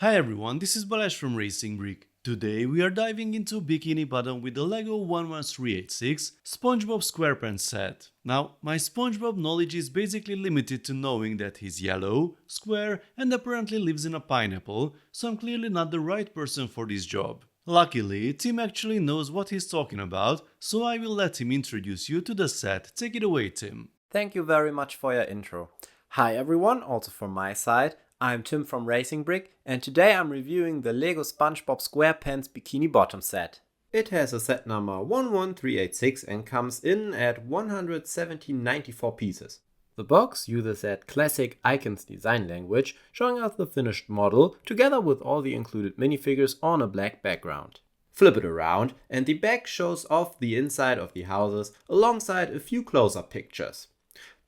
Hi everyone, this is Balash from RacingBrick. Today we are diving into Bikini Bottom with the LEGO 11386 SpongeBob SquarePants set. Now, my SpongeBob knowledge is basically limited to knowing that he's yellow, square, and apparently lives in a pineapple, so I'm clearly not the right person for this job. Luckily, Tim actually knows what he's talking about, so I will let him introduce you to the set. Take it away, Tim. Thank you very much for your intro. Hi everyone, also from my side. I'm Tim from RacingBrick, and today I'm reviewing the LEGO SpongeBob SquarePants Bikini Bottom set. It has a set number 11386 and comes in at 11794 pieces. The box uses that classic icons design language, showing us the finished model together with all the included minifigures on a black background. Flip it around and the back shows off the inside of the houses alongside a few close-up pictures.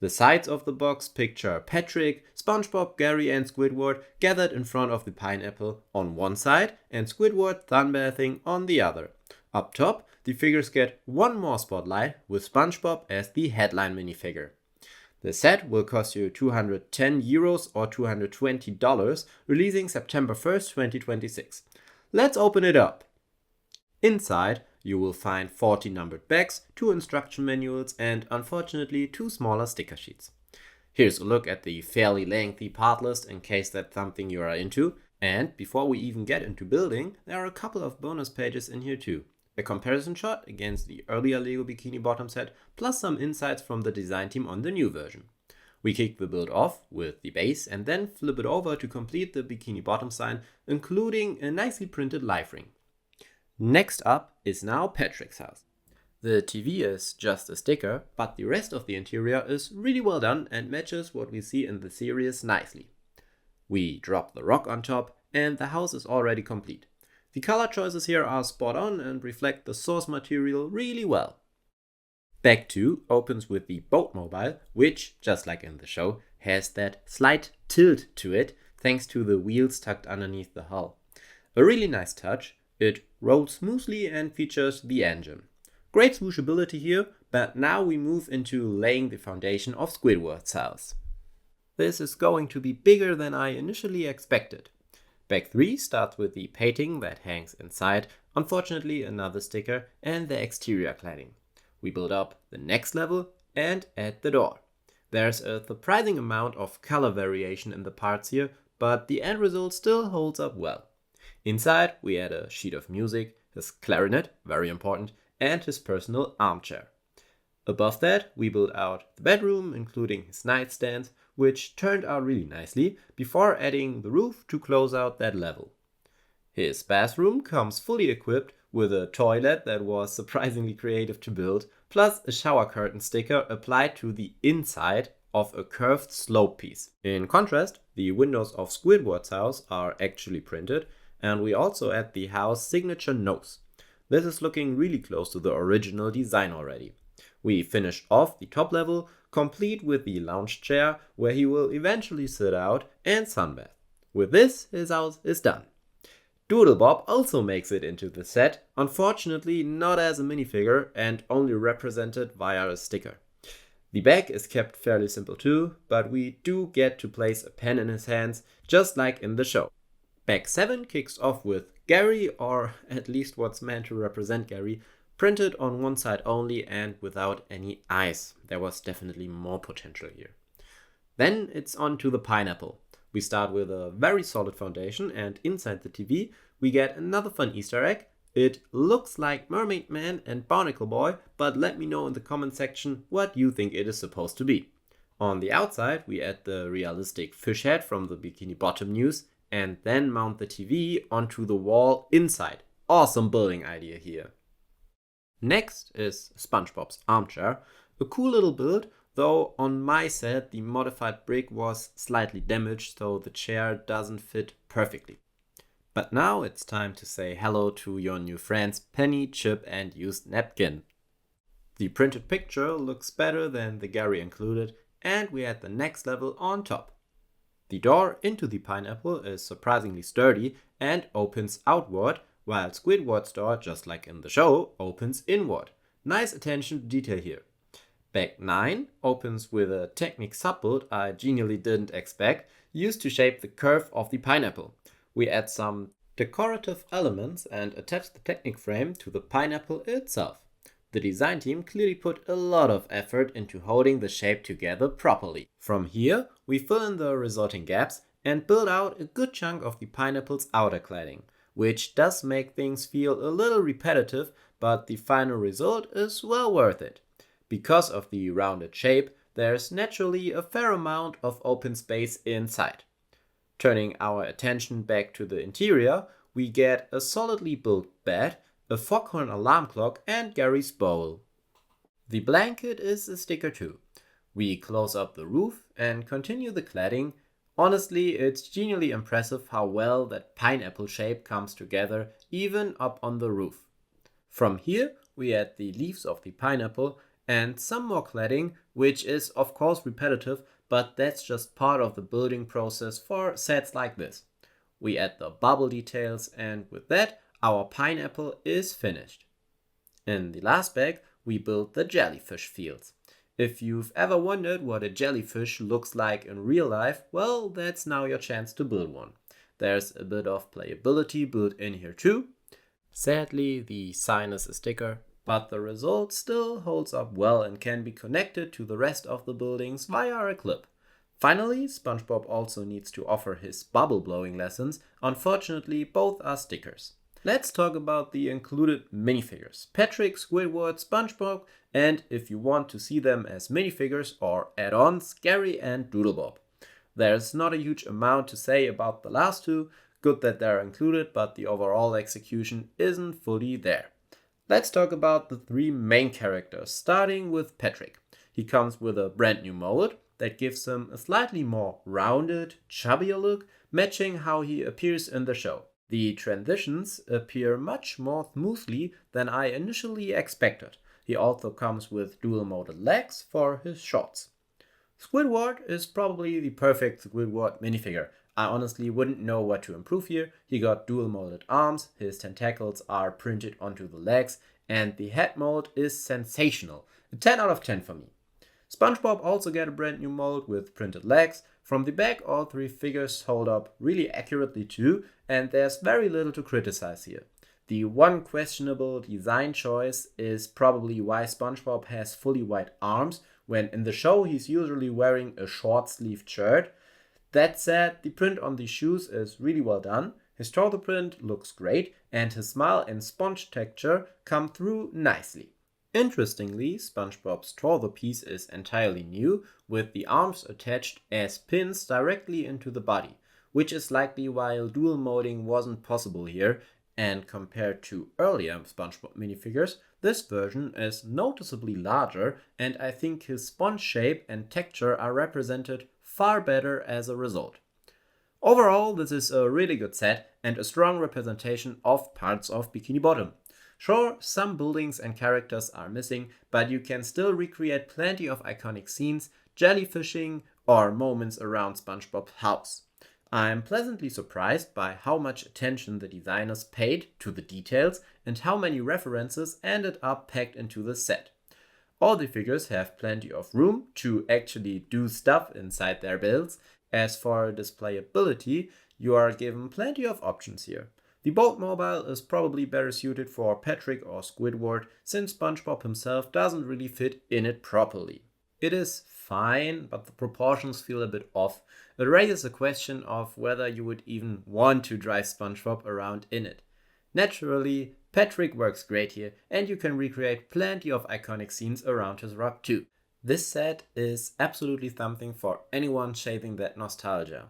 The sides of the box picture Patrick, SpongeBob, Gary and Squidward gathered in front of the pineapple on one side and Squidward sunbathing on the other. Up top, the figures get one more spotlight with SpongeBob as the headline minifigure. The set will cost you €210 or $220, releasing September 1st, 2026. Let's open it up. Inside, you will find 40 numbered bags, 2 instruction manuals and unfortunately 2 smaller sticker sheets. Here's a look at the fairly lengthy part list in case that's something you are into. And before we even get into building, there are a couple of bonus pages in here too. A comparison shot against the earlier LEGO Bikini Bottom set, plus some insights from the design team on the new version. We kick the build off with the base and then flip it over to complete the Bikini Bottom sign, including a nicely printed life ring. Next up is now Patrick's house. The TV is just a sticker, but the rest of the interior is really well done and matches what we see in the series nicely. We drop the rock on top and the house is already complete. The color choices here are spot on and reflect the source material really well. Bag 2 opens with the boat mobile, which, just like in the show, has that slight tilt to it thanks to the wheels tucked underneath the hull. A really nice touch. It rolls smoothly and features the engine. Great swooshability here, but now we move into laying the foundation of Squidward's house. This is going to be bigger than I initially expected. Bag 3 starts with the painting that hangs inside, unfortunately another sticker, and the exterior cladding. We build up the next level and add the door. There's a surprising amount of color variation in the parts here, but the end result still holds up well. Inside, we add a sheet of music, his clarinet, very important, and his personal armchair. Above that, we build out the bedroom, including his nightstands, which turned out really nicely, before adding the roof to close out that level. His bathroom comes fully equipped with a toilet that was surprisingly creative to build, plus a shower curtain sticker applied to the inside of a curved slope piece. In contrast, the windows of Squidward's house are actually printed, and we also add the house signature nose. This is looking really close to the original design already. We finished off the top level, complete with the lounge chair where he will eventually sit out and sunbath. With this, his house is done. Doodlebob also makes it into the set, unfortunately not as a minifigure and only represented via a sticker. The bag is kept fairly simple too, but we do get to place a pen in his hands, just like in the show. Bag 7 kicks off with Gary, or at least what's meant to represent Gary, printed on one side only and without any eyes. There was definitely more potential here. Then it's on to the pineapple. We start with a very solid foundation and inside the TV we get another fun Easter egg. It looks like Mermaid Man and Barnacle Boy, but let me know in the comment section what you think it is supposed to be. On the outside we add the realistic fish head from the Bikini Bottom news and then mount the TV onto the wall inside. Awesome building idea here. Next is SpongeBob's armchair. A cool little build, though on my set the modified brick was slightly damaged, so the chair doesn't fit perfectly. But now it's time to say hello to your new friends Penny, Chip and used napkin. The printed picture looks better than the Gary included, and we add the next level on top. The door into the pineapple is surprisingly sturdy and opens outward, while Squidward's door, just like in the show, opens inward. Nice attention to detail here. Bag 9 opens with a Technic subbuild I genially didn't expect, used to shape the curve of the pineapple. We add some decorative elements and attach the Technic frame to the pineapple itself. The design team clearly put a lot of effort into holding the shape together properly. From here, we fill in the resulting gaps and build out a good chunk of the pineapple's outer cladding, which does make things feel a little repetitive, but the final result is well worth it. Because of the rounded shape, there's naturally a fair amount of open space inside. Turning our attention back to the interior, we get a solidly built bed, a foghorn alarm clock and Gary's bowl. The blanket is a sticker too. We close up the roof and continue the cladding. Honestly, it's genially impressive how well that pineapple shape comes together even up on the roof. From here, we add the leaves of the pineapple and some more cladding, which is of course repetitive, but that's just part of the building process for sets like this. We add the bubble details, and with that, our pineapple is finished. In the last bag, we build the jellyfish fields. If you've ever wondered what a jellyfish looks like in real life, well, that's now your chance to build one. There's a bit of playability built in here too. Sadly, the sign is a sticker, but the result still holds up well and can be connected to the rest of the buildings via a clip. Finally, SpongeBob also needs to offer his bubble blowing lessons. Unfortunately, both are stickers. Let's talk about the included minifigures: Patrick, Squidward, SpongeBob, and if you want to see them as minifigures or add-ons, Gary and Doodlebob. There's not a huge amount to say about the last two. Good that they're included, but the overall execution isn't fully there. Let's talk about the three main characters, starting with Patrick. He comes with a brand new mold that gives him a slightly more rounded, chubbier look, matching how he appears in the show. The transitions appear much more smoothly than I initially expected. He also comes with dual molded legs for his shorts. Squidward is probably the perfect Squidward minifigure. I honestly wouldn't know what to improve here. He got dual molded arms, his tentacles are printed onto the legs, and the head mold is sensational. A 10 out of 10 for me. SpongeBob also got a brand new mold with printed legs. From the back, all three figures hold up really accurately too, and there's very little to criticize here. The one questionable design choice is probably why SpongeBob has fully white arms, when in the show he's usually wearing a short-sleeved shirt. That said, the print on the shoes is really well done, his shoulder print looks great, and his smile and sponge texture come through nicely. Interestingly, SpongeBob's trouser piece is entirely new, with the arms attached as pins directly into the body, which is likely why dual molding wasn't possible here, and compared to earlier SpongeBob minifigures, this version is noticeably larger, and I think his sponge shape and texture are represented far better as a result. Overall, this is a really good set and a strong representation of parts of Bikini Bottom. Sure, some buildings and characters are missing, but you can still recreate plenty of iconic scenes, jellyfishing, or moments around SpongeBob's house. I'm pleasantly surprised by how much attention the designers paid to the details and how many references ended up packed into the set. All the figures have plenty of room to actually do stuff inside their builds. As for displayability, you are given plenty of options here. The boat mobile is probably better suited for Patrick or Squidward, since SpongeBob himself doesn't really fit in it properly. It is fine, but the proportions feel a bit off. It raises a question of whether you would even want to drive SpongeBob around in it. Naturally, Patrick works great here, and you can recreate plenty of iconic scenes around his rock too. This set is absolutely something for anyone chasing that nostalgia.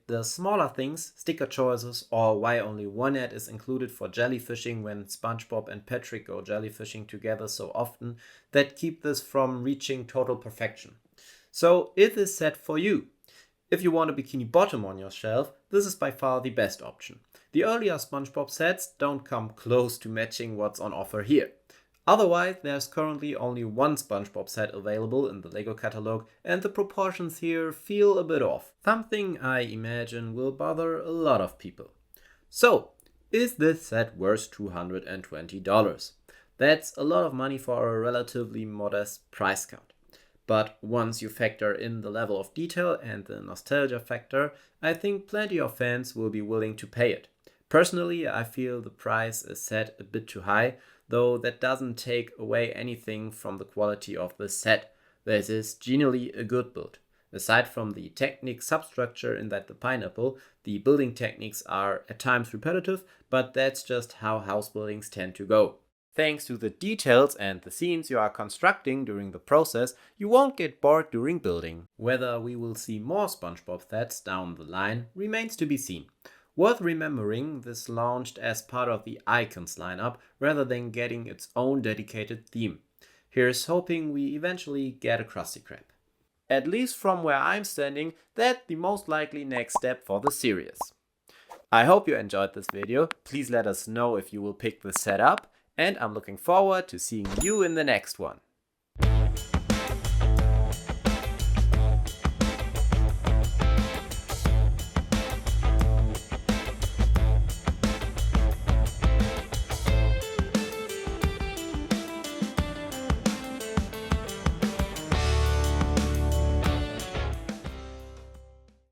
The smaller things, sticker choices, or why only one ad is included for jellyfishing when SpongeBob and Patrick go jellyfishing together so often, that keep this from reaching total perfection. So is this set for you? If you want a Bikini Bottom on your shelf, this is by far the best option. The earlier SpongeBob sets don't come close to matching what's on offer here. Otherwise, there's currently only one SpongeBob set available in the LEGO catalog, and the proportions here feel a bit off. Something I imagine will bother a lot of people. So, is this set worth $220? That's a lot of money for a relatively modest price count. But once you factor in the level of detail and the nostalgia factor, I think plenty of fans will be willing to pay it. Personally, I feel the price is set a bit too high, though that doesn't take away anything from the quality of the set. This is genuinely a good build. Aside from the Technic substructure in that the pineapple, the building techniques are at times repetitive, but that's just how house buildings tend to go. Thanks to the details and the scenes you are constructing during the process, you won't get bored during building. Whether we will see more SpongeBob sets down the line remains to be seen. Worth remembering, this launched as part of the Icons lineup rather than getting its own dedicated theme. Here's hoping we eventually get a Krusty Krab. At least from where I'm standing, that's the most likely next step for the series. I hope you enjoyed this video. Please let us know if you will pick this set up, and I'm looking forward to seeing you in the next one.